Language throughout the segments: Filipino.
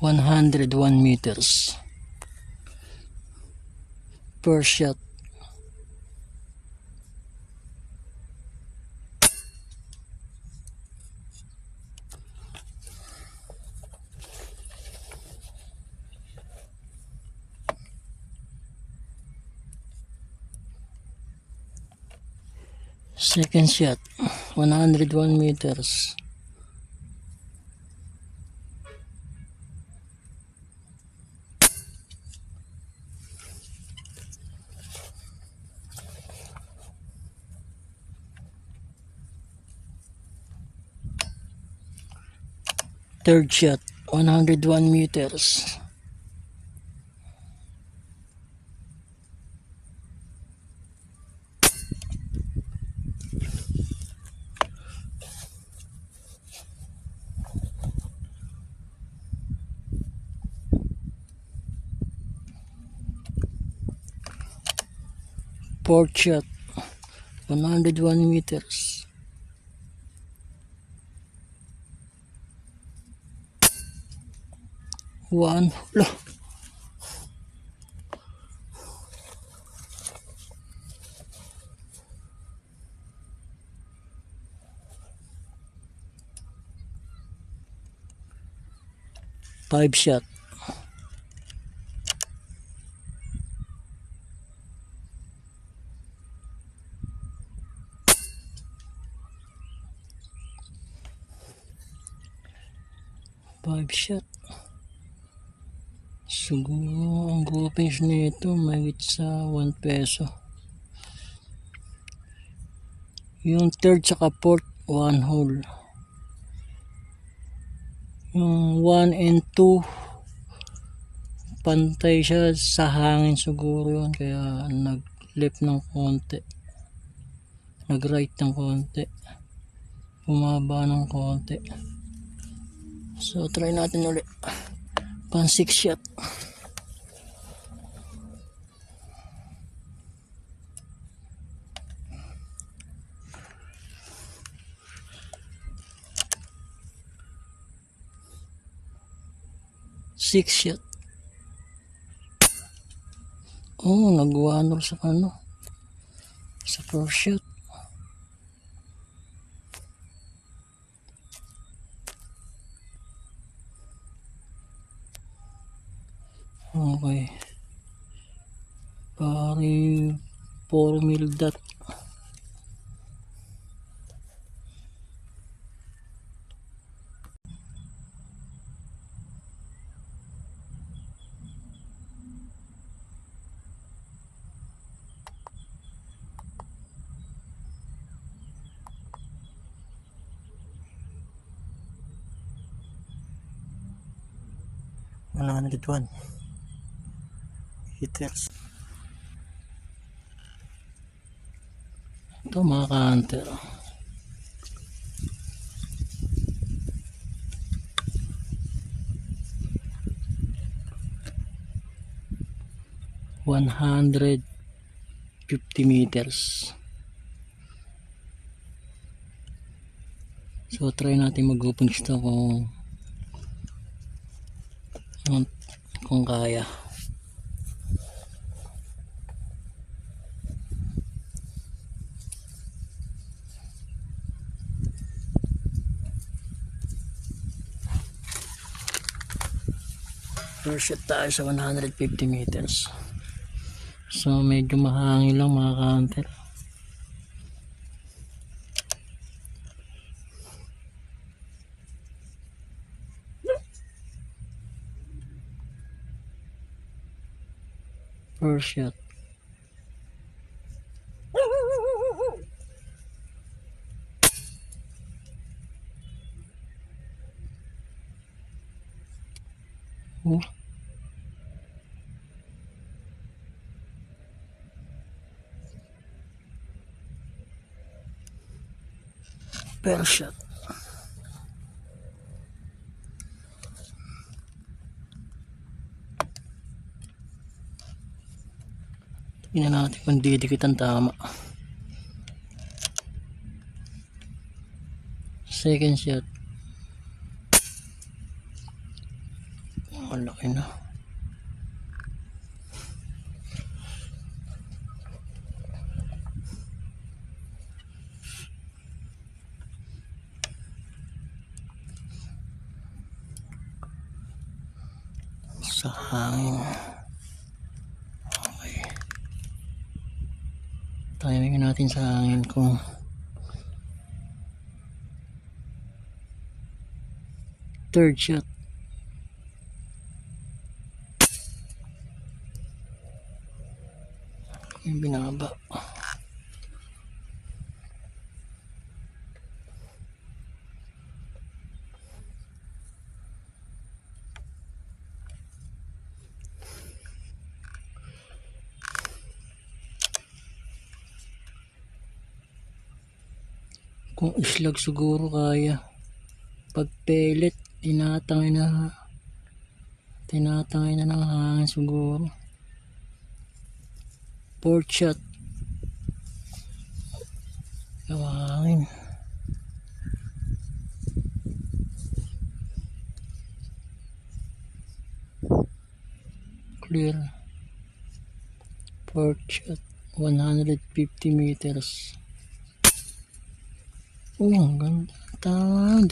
101 meters per shot. Second shot, 101 meters. Third shot, 101 meters. Fourth shot, 101 meters. One. Five shot. Five shot. Siguro ang gupings nito mahigit sa 1 peso. Yung third saka fourth, 1 hole. Yung 1 and 2 pantay siya sa hangin siguro yun, kaya nag left ng konti, nag right ng konti, bumaba ng konti. So try natin ulit pang 6 shot. Six shot. Oh, nag-1 sa sa first shot. Okay. Pari 4 mil dot. One hitters. Ito mga ka-hunter, $150 meters. So try natin mag-open ito kung kaya. First shot tayo sa 150 meters. So medyo mahangin lang mga ka-hunter. First shot. Oh. First shot. Tingnan natin kung didikit ang tama. Second shot. napakalaki na. Sa hangin. Okay. Timing natin sa hangin kung third shot. Yung binaba. Kung islag siguro kaya. Pag pellet, tinatangay na ng hangin siguro. Fourth shot. Hangin. Clear. Fourth shot. 150 meters. Oh, ang ganda. Tama.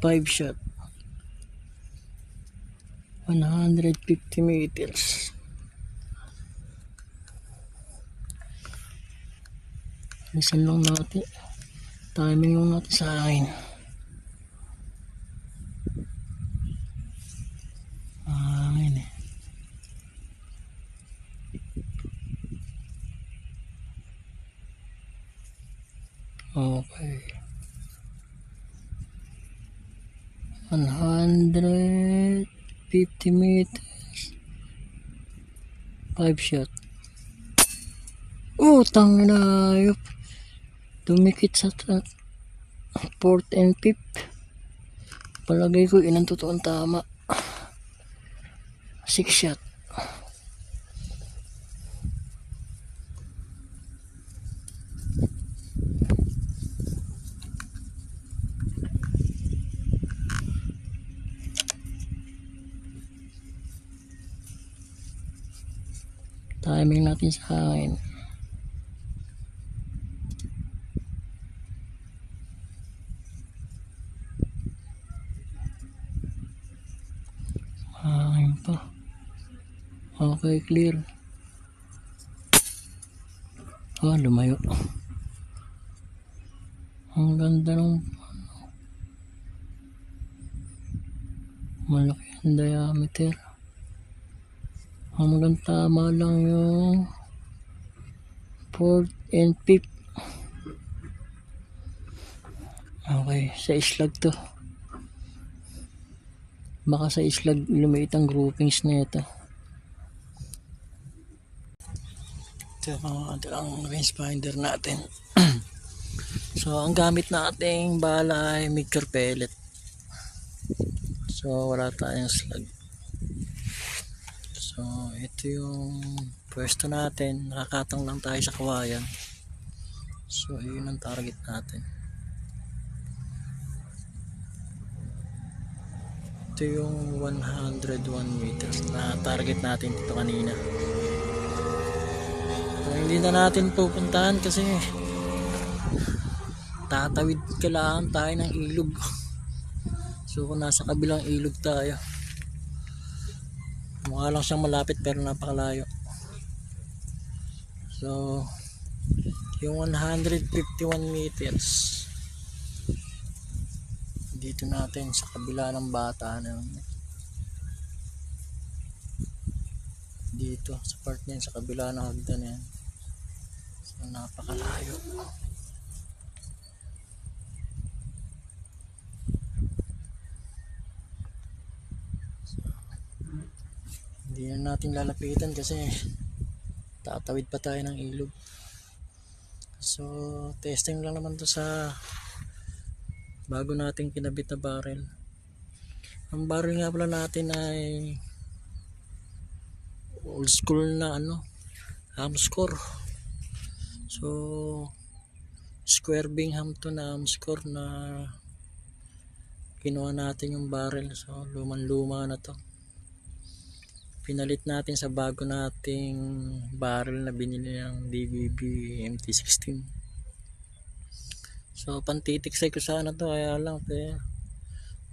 Five shot. 150 meters. Listen lang natin. Timing lang natin sa akin. Ayan eh. Okay. 150 meters. 5 shot. Oh, tangina ayop. Dumikit sa fourth and fifth. Palagay ko yun ang totoong tama. 6 shot. Timing natin sa hangin. Hangin pa. Okay, clear. Lumayo. Ang ganda ng malaki ang diameter. Hanggang tama lang yung fourth and fifth. Okay, sa islag to. Baka sa islag lumiit ang groupings na ito. Ito ang range finder natin. So, ang gamit nating bala ay mixture pellet. So, wala tayong slag. So, ito yung pwesto natin. Nakakatang lang tayo sa kawayan. So, yun ang target natin. Ito yung 101 meters na target natin dito kanina. So, hindi na natin pupuntahan kasi tatawid kailangan tayo ng ilog. So, kung nasa kabilang ilog tayo, mukha lang siyang malapit pero napakalayo. So, yung 151 meters dito natin sa kabila ng bata na dito sa part niyan sa kabila ng hagdan yan. So, napakalayo. Hindi na natin lalapitan kasi tatawid pa tayo ng ilog. So, testing lang naman to sa bago nating kinabit na barrel. Ang barrel nga pala natin ay old school na Amscore. So, Square Binghamton na score na kinuha natin yung barrel. So lumang-luma na to. Pinalit natin sa bago nating barrel na binili ng DBB MT-16. So pantitiksay ko sana to, kaya lang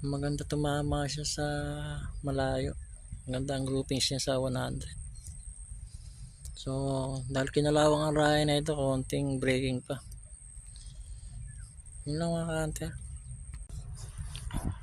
maganda tumama siya sa malayo. Maganda ang groupings niya sa 100. So dahil kinalawang ang raya na ito, konting braking pa. Yun lang mga ka-hunter.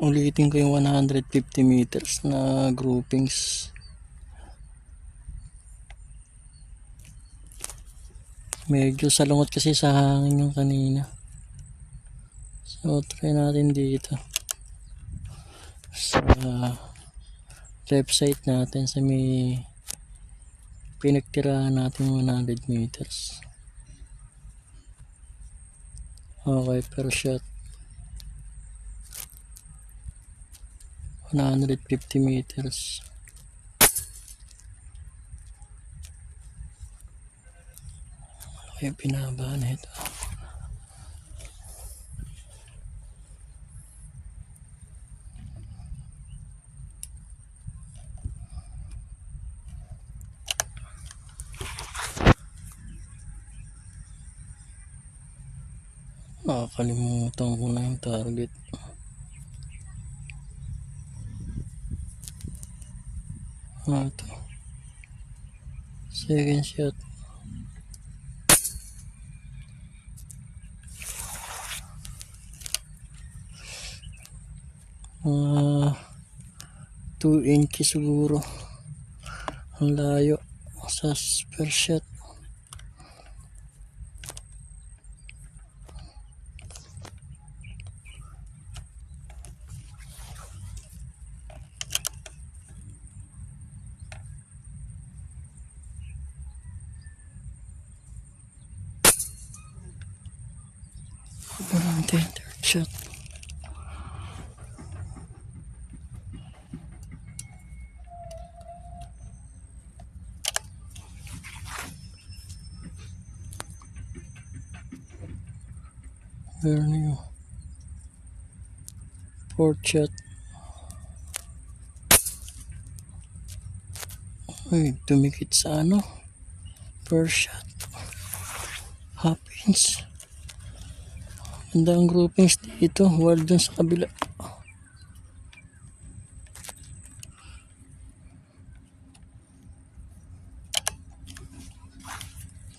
Ulitin ko yung 150 meters na groupings. Medyo salungot kasi sa hangin yung kanina. So try natin dito sa left side natin, sa may pinagtirahan natin 100 meters. Okay, per shot 150 meters. Okay, pinaba na ito. Nakakalimutan ko na yung target. Ito. Second shot. Mga 2 inches siguro. Ang layo sa first shot. Third shot. Vernier. Fourth shot. Ay, tumikit sa ano. First shot. Half inch. Ganda ang groupings dito, while dun sa kabila.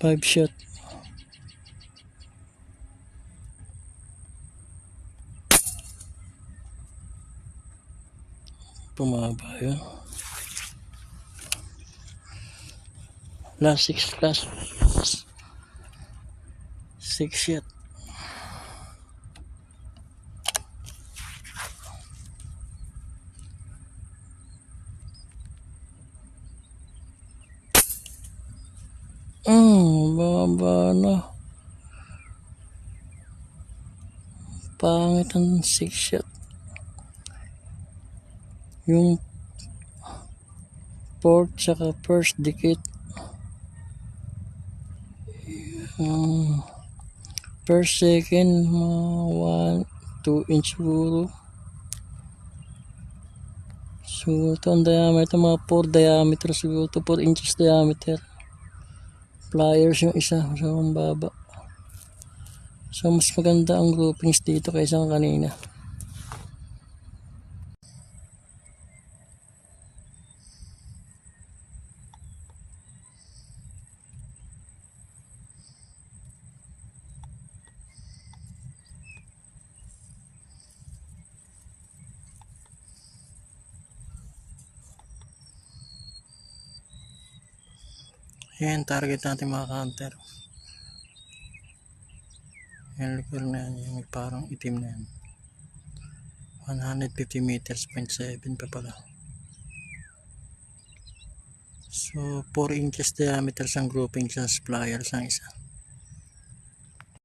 Five shot. Pumaba yun. Last 6 shot. Baba na. Pangit ang 6 shot. Yung fourth tsaka first dikit. First, second, 1-2 inch siguro. So ito ang diameter, mga 4 diameter siguro. 4 inches diameter. Pliers yung isa, so ang baba. So mas maganda ang groupings dito kaysa kanina. Yan, target natin mga ka-hunter. Yan, liquor na yan. Yung parang itim na yan. 150 meters, 0.7 pa pala. So, 4 inches diameter ang grouping sa pliers ang isa.